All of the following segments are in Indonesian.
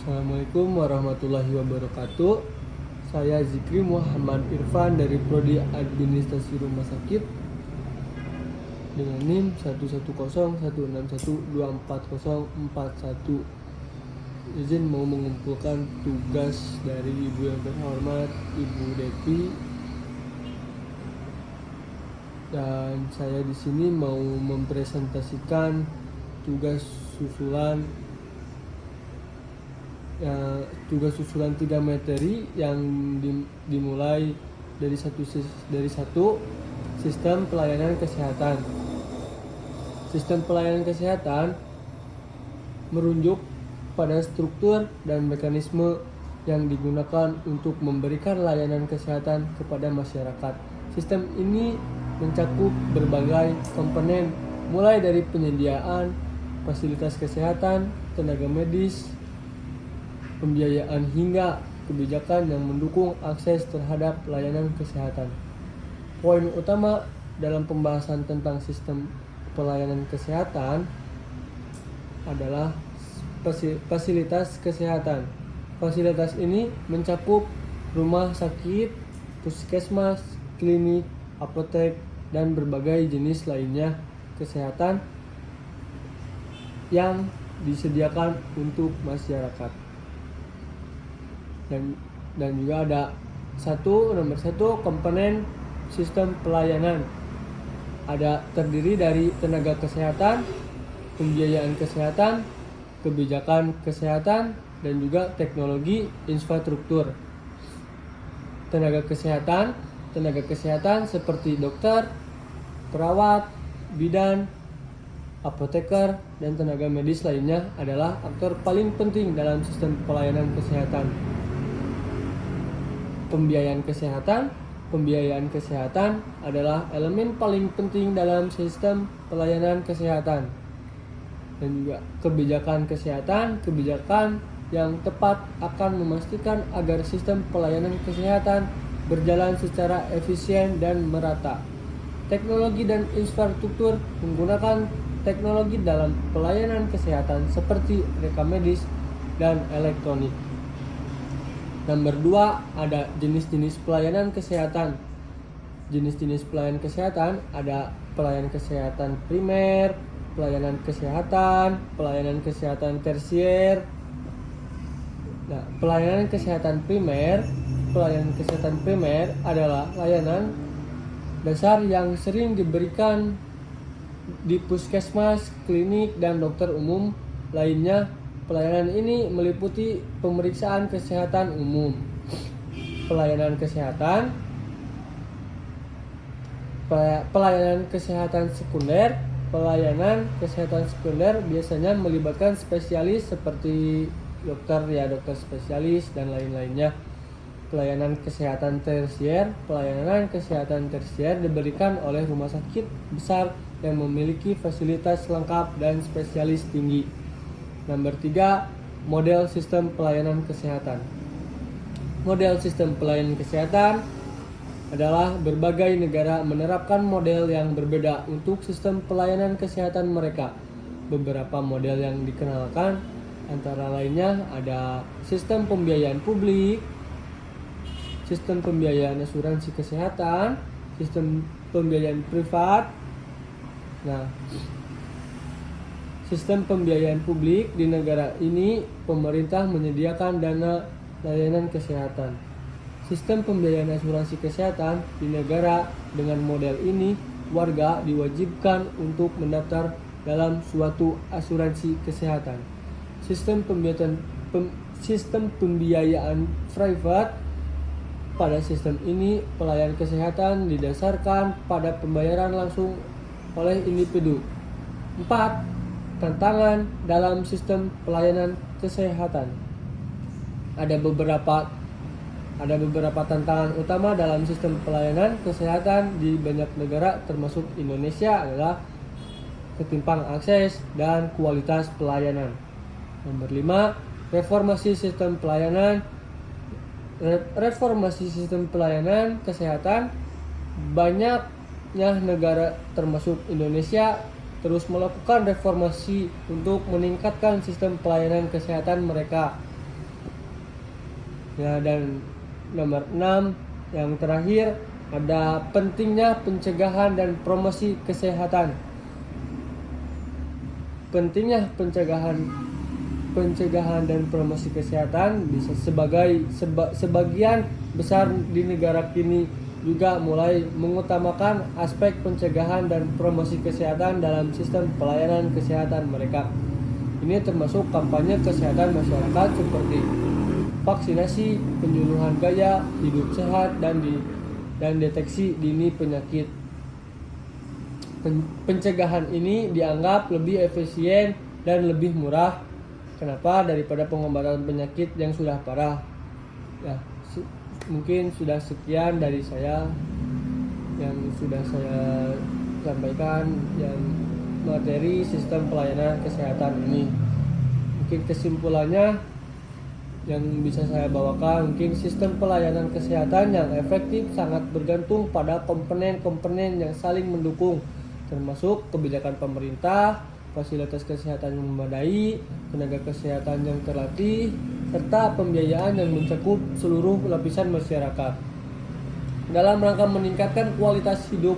Assalamualaikum warahmatullahi wabarakatuh. Saya Zikri Muhammad Irfan dari Prodi Administrasi Rumah Sakit dengan NIM 11016124041. Izin mau mengumpulkan tugas dari Ibu yang terhormat Ibu Devi, dan saya di sini mau mempresentasikan tugas susulan 3 materi yang dimulai dari satu sistem pelayanan kesehatan. Sistem pelayanan kesehatan merujuk pada struktur dan mekanisme yang digunakan untuk memberikan layanan kesehatan kepada masyarakat. Sistem ini mencakup berbagai komponen, mulai dari penyediaan fasilitas kesehatan, tenaga medis, pembiayaan hingga kebijakan yang mendukung akses terhadap layanan kesehatan. Poin utama dalam pembahasan tentang sistem pelayanan kesehatan adalah fasilitas kesehatan. Fasilitas ini mencakup rumah sakit, puskesmas, klinik, apotek, dan berbagai jenis lainnya kesehatan yang disediakan untuk masyarakat. Dan juga ada nomor satu komponen sistem pelayanan. Ada terdiri dari tenaga kesehatan, pembiayaan kesehatan, kebijakan kesehatan, dan juga teknologi infrastruktur. Tenaga kesehatan seperti dokter, perawat, bidan, apoteker, dan tenaga medis lainnya adalah aktor paling penting dalam sistem pelayanan kesehatan. Pembiayaan kesehatan adalah elemen paling penting dalam sistem pelayanan kesehatan. Dan juga kebijakan yang tepat akan memastikan agar sistem pelayanan kesehatan berjalan secara efisien dan merata. Teknologi dan infrastruktur menggunakan teknologi dalam pelayanan kesehatan seperti rekam medis dan elektronik. Nomor 2, ada jenis-jenis pelayanan kesehatan. Jenis-jenis pelayanan kesehatan ada pelayanan kesehatan primer, pelayanan kesehatan tersier. Nah, pelayanan kesehatan primer adalah layanan dasar yang sering diberikan di puskesmas, klinik, dan dokter umum lainnya. Pelayanan ini meliputi pemeriksaan kesehatan umum, pelayanan kesehatan sekunder. Pelayanan kesehatan sekunder biasanya melibatkan spesialis seperti dokter spesialis dan lain-lainnya. Pelayanan kesehatan tersier diberikan oleh rumah sakit besar yang memiliki fasilitas lengkap dan spesialis tinggi. Nomor 3, model sistem pelayanan kesehatan. Model sistem pelayanan kesehatan adalah berbagai negara menerapkan model yang berbeda untuk sistem pelayanan kesehatan mereka. Beberapa model yang dikenalkan antara lainnya ada sistem pembiayaan publik, sistem pembiayaan asuransi kesehatan, sistem pembiayaan privat. Nah, sistem pembiayaan publik di negara ini, pemerintah menyediakan dana layanan kesehatan. Sistem pembiayaan asuransi kesehatan di negara dengan model ini, warga diwajibkan untuk mendaftar dalam suatu asuransi kesehatan. Sistem pembiayaan private. Pada sistem ini, pelayanan kesehatan didasarkan pada pembayaran langsung oleh individu. 4. Tantangan dalam sistem pelayanan kesehatan. Ada beberapa tantangan utama dalam sistem pelayanan kesehatan di banyak negara termasuk Indonesia adalah ketimpang akses dan kualitas pelayanan. Nomor 5, reformasi sistem pelayanan kesehatan. Banyaknya negara termasuk Indonesia terus melakukan reformasi untuk meningkatkan sistem pelayanan kesehatan mereka. Ya, dan nomor 6 yang terakhir ada pentingnya pencegahan dan promosi kesehatan. Pentingnya pencegahan dan promosi kesehatan bisa sebagian besar di negara kini juga mulai mengutamakan aspek pencegahan dan promosi kesehatan dalam sistem pelayanan kesehatan mereka. Ini termasuk kampanye kesehatan masyarakat seperti vaksinasi, penyuluhan gaya hidup sehat, dan deteksi dini penyakit. Pencegahan ini dianggap lebih efisien dan lebih murah. Kenapa? Daripada pengobatan penyakit yang sudah parah. Ya, mungkin sudah sekian dari saya yang sudah saya sampaikan yang materi sistem pelayanan kesehatan ini. Mungkin kesimpulannya yang bisa saya bawakan, mungkin sistem pelayanan kesehatan yang efektif sangat bergantung pada komponen-komponen yang saling mendukung, termasuk kebijakan pemerintah, fasilitas kesehatan yang memadai, tenaga kesehatan yang terlatih, serta pembiayaan yang mencakup seluruh lapisan masyarakat. Dalam rangka meningkatkan kualitas hidup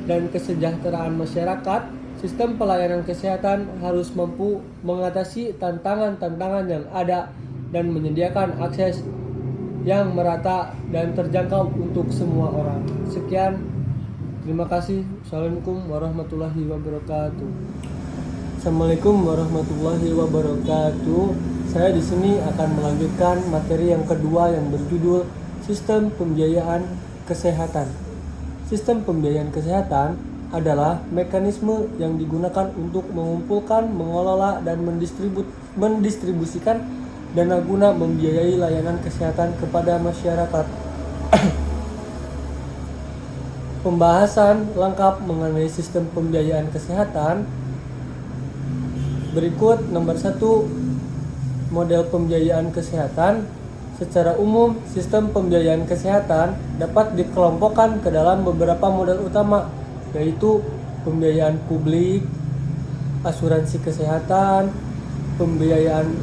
dan kesejahteraan masyarakat, sistem pelayanan kesehatan harus mampu mengatasi tantangan-tantangan yang ada dan menyediakan akses yang merata dan terjangkau untuk semua orang. Sekian, terima kasih. Assalamualaikum warahmatullahi wabarakatuh. Assalamualaikum warahmatullahi wabarakatuh. Saya di sini akan melanjutkan materi yang kedua yang berjudul Sistem Pembiayaan Kesehatan. Sistem pembiayaan kesehatan adalah mekanisme yang digunakan untuk mengumpulkan, mengelola, dan mendistribusikan dana guna membiayai layanan kesehatan kepada masyarakat. Pembahasan lengkap mengenai sistem pembiayaan kesehatan berikut. Nomor 1, model pembiayaan kesehatan. Secara umum, sistem pembiayaan kesehatan dapat dikelompokkan ke dalam beberapa model utama, yaitu pembiayaan publik, asuransi kesehatan, pembiayaan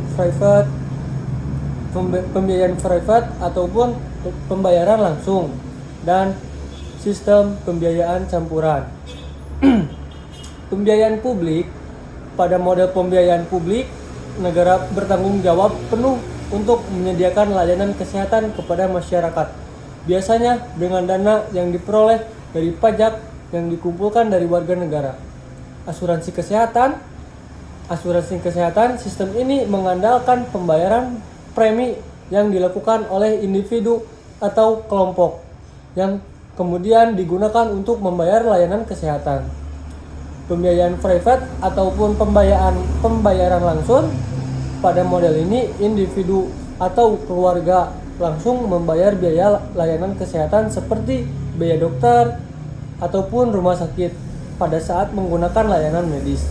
private ataupun pembayaran langsung, dan sistem pembiayaan campuran. Pembiayaan publik. Pada model pembiayaan publik, negara bertanggung jawab penuh untuk menyediakan layanan kesehatan kepada masyarakat, biasanya dengan dana yang diperoleh dari pajak yang dikumpulkan dari warga negara. Asuransi kesehatan. Sistem ini mengandalkan pembayaran premi yang dilakukan oleh individu atau kelompok yang kemudian digunakan untuk membayar layanan kesehatan. Pembiayaan private ataupun pembayaran langsung. Pada model ini, individu atau keluarga langsung membayar biaya layanan kesehatan seperti biaya dokter ataupun rumah sakit pada saat menggunakan layanan medis.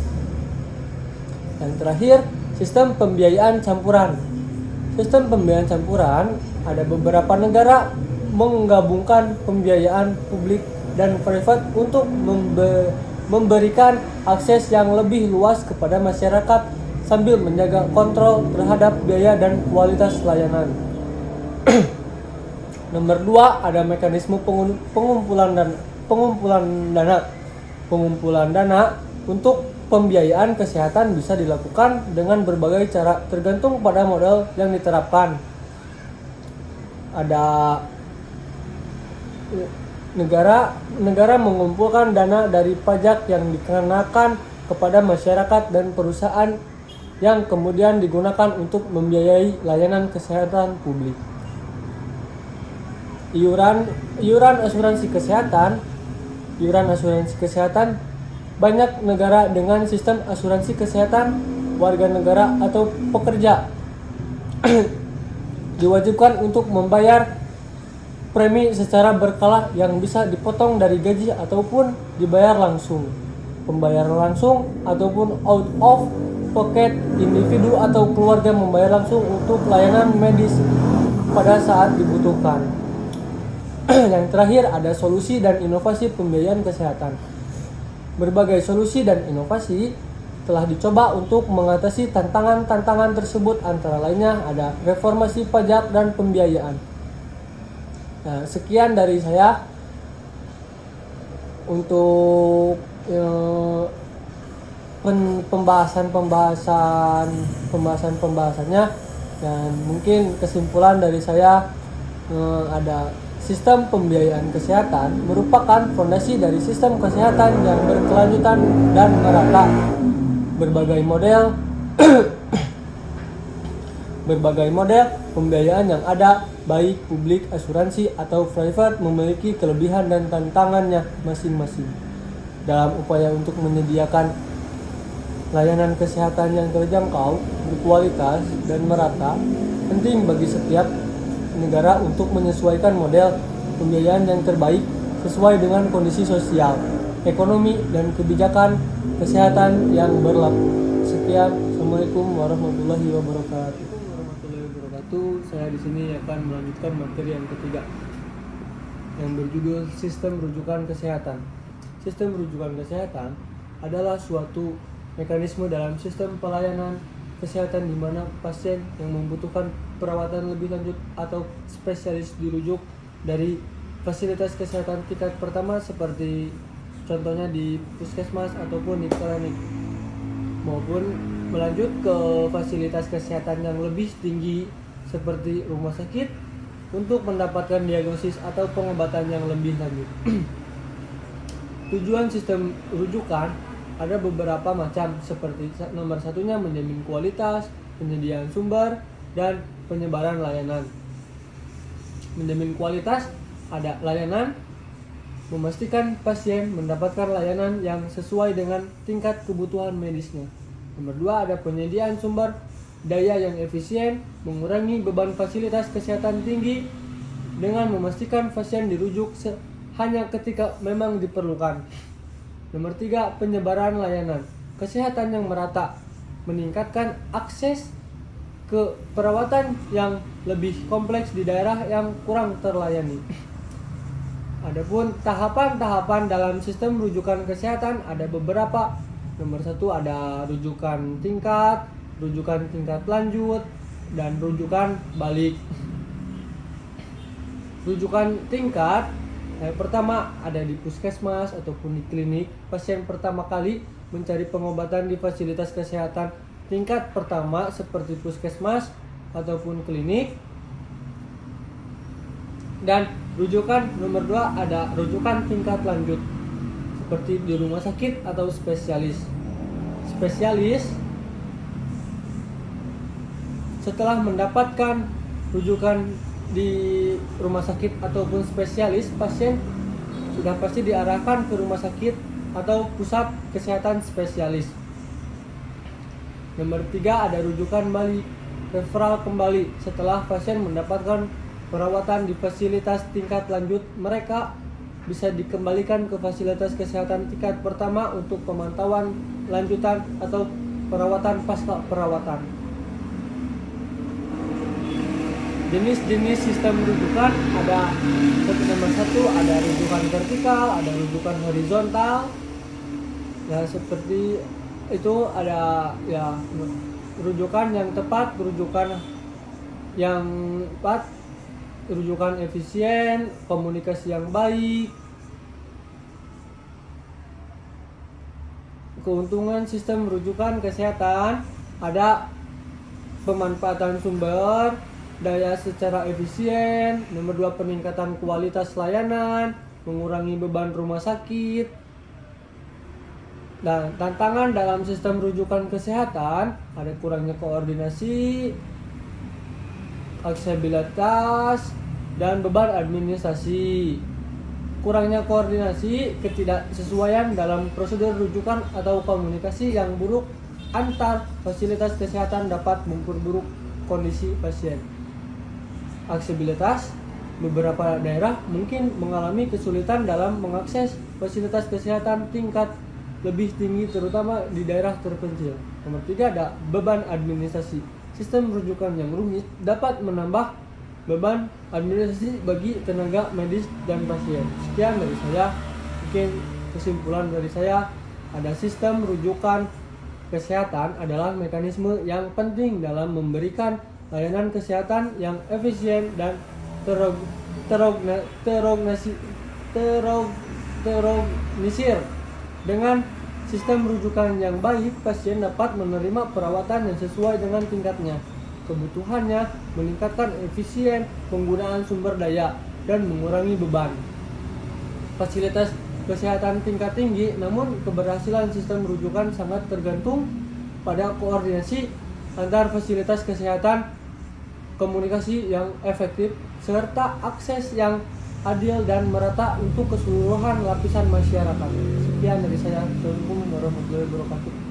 Yang terakhir, sistem pembiayaan campuran. Sistem pembiayaan campuran, ada beberapa negara menggabungkan pembiayaan publik dan private untuk memberikan akses yang lebih luas kepada masyarakat sambil menjaga kontrol terhadap biaya dan kualitas layanan. Nomor 2, ada mekanisme pengumpulan dana. Pengumpulan dana untuk pembiayaan kesehatan bisa dilakukan dengan berbagai cara tergantung pada model yang diterapkan. Ada negara mengumpulkan dana dari pajak yang dikenakan kepada masyarakat dan perusahaan yang kemudian digunakan untuk membiayai layanan kesehatan publik. Iuran asuransi kesehatan. Banyak negara dengan sistem asuransi kesehatan warga negara atau pekerja diwajibkan untuk membayar premi secara berkala yang bisa dipotong dari gaji ataupun dibayar langsung. Pembayaran langsung ataupun out of pocket, individu atau keluarga membayar langsung untuk layanan medis pada saat dibutuhkan. Yang terakhir, ada solusi dan inovasi pembiayaan kesehatan. Berbagai solusi dan inovasi telah dicoba untuk mengatasi tantangan-tantangan tersebut, antara lainnya ada reformasi pajak dan pembiayaan. Nah, sekian dari saya untuk pembahasannya, dan mungkin kesimpulan dari saya ada sistem pembiayaan kesehatan merupakan fondasi dari sistem kesehatan yang berkelanjutan dan merata. Berbagai model pembiayaan yang ada, baik publik, asuransi, atau private, memiliki kelebihan dan tantangannya masing-masing. Dalam upaya untuk menyediakan layanan kesehatan yang terjangkau, berkualitas, dan merata, penting bagi setiap negara untuk menyesuaikan model pembiayaan yang terbaik sesuai dengan kondisi sosial, ekonomi, dan kebijakan kesehatan yang berlaku. Sekian, Assalamualaikum warahmatullahi wabarakatuh. Saya di sini akan melanjutkan materi yang ketiga yang berjudul Sistem Rujukan Kesehatan. Sistem rujukan kesehatan adalah suatu mekanisme dalam sistem pelayanan kesehatan di mana pasien yang membutuhkan perawatan lebih lanjut atau spesialis dirujuk dari fasilitas kesehatan tingkat pertama seperti contohnya di puskesmas ataupun di klinik, maupun melanjut ke fasilitas kesehatan yang lebih tinggi seperti rumah sakit untuk mendapatkan diagnosis atau pengobatan yang lebih lanjut. Tujuan sistem rujukan ada beberapa macam, seperti nomor satunya menjamin kualitas, penyediaan sumber, dan penyebaran layanan. Menjamin kualitas ada layanan, memastikan pasien mendapatkan layanan yang sesuai dengan tingkat kebutuhan medisnya. Nomor dua ada penyediaan sumber daya yang efisien, mengurangi beban fasilitas kesehatan tinggi dengan memastikan pasien dirujuk hanya ketika memang diperlukan. Nomor 3, penyebaran layanan kesehatan yang merata, meningkatkan akses ke perawatan yang lebih kompleks di daerah yang kurang terlayani. Adapun tahapan-tahapan dalam sistem rujukan kesehatan ada beberapa. Nomor 1 ada rujukan tingkat lanjut, dan rujukan balik. Rujukan tingkat pertama ada di puskesmas ataupun di klinik. Pasien pertama kali mencari pengobatan di fasilitas kesehatan tingkat pertama seperti puskesmas ataupun klinik. Dan rujukan nomor 2 ada rujukan tingkat lanjut seperti di rumah sakit atau spesialis. Setelah mendapatkan rujukan di rumah sakit ataupun spesialis, pasien sudah pasti diarahkan ke rumah sakit atau pusat kesehatan spesialis. Nomor 3 ada rujukan balik, referral kembali. Setelah pasien mendapatkan perawatan di fasilitas tingkat lanjut, mereka bisa dikembalikan ke fasilitas kesehatan tingkat pertama untuk pemantauan lanjutan atau perawatan pasca perawatan. Jenis-jenis sistem rujukan ada nomor 1 ada rujukan vertikal, ada rujukan horizontal. Ya, seperti itu ada ya rujukan yang tepat, rujukan efisien, komunikasi yang baik. Keuntungan sistem rujukan kesehatan ada pemanfaatan sumber daya secara efisien. Nomor 2 peningkatan kualitas layanan, mengurangi beban rumah sakit. Dan tantangan dalam sistem rujukan kesehatan ada kurangnya koordinasi, aksesibilitas, dan beban administrasi. Kurangnya koordinasi, ketidaksesuaian dalam prosedur rujukan atau komunikasi yang buruk antar fasilitas kesehatan dapat memperburuk kondisi pasien. Aksesibilitas, beberapa daerah mungkin mengalami kesulitan dalam mengakses fasilitas kesehatan tingkat lebih tinggi, terutama di daerah terpencil. Nomor 3 ada beban administrasi. Sistem rujukan yang rumit dapat menambah beban administrasi bagi tenaga medis dan pasien. Sekian dari saya. Mungkin kesimpulan dari saya, ada sistem rujukan kesehatan adalah mekanisme yang penting dalam memberikan layanan kesehatan yang efisien dan terorganisir. Dengan sistem rujukan yang baik, pasien dapat menerima perawatan yang sesuai dengan tingkatnya, kebutuhannya, meningkatkan efisien penggunaan sumber daya, dan mengurangi beban. Fasilitas kesehatan tingkat tinggi, namun keberhasilan sistem rujukan sangat tergantung pada koordinasi antar fasilitas kesehatan, komunikasi yang efektif, serta akses yang adil dan merata untuk keseluruhan lapisan masyarakat. Sekian dari saya. Assalamualaikum warahmatullahi wabarakatuh.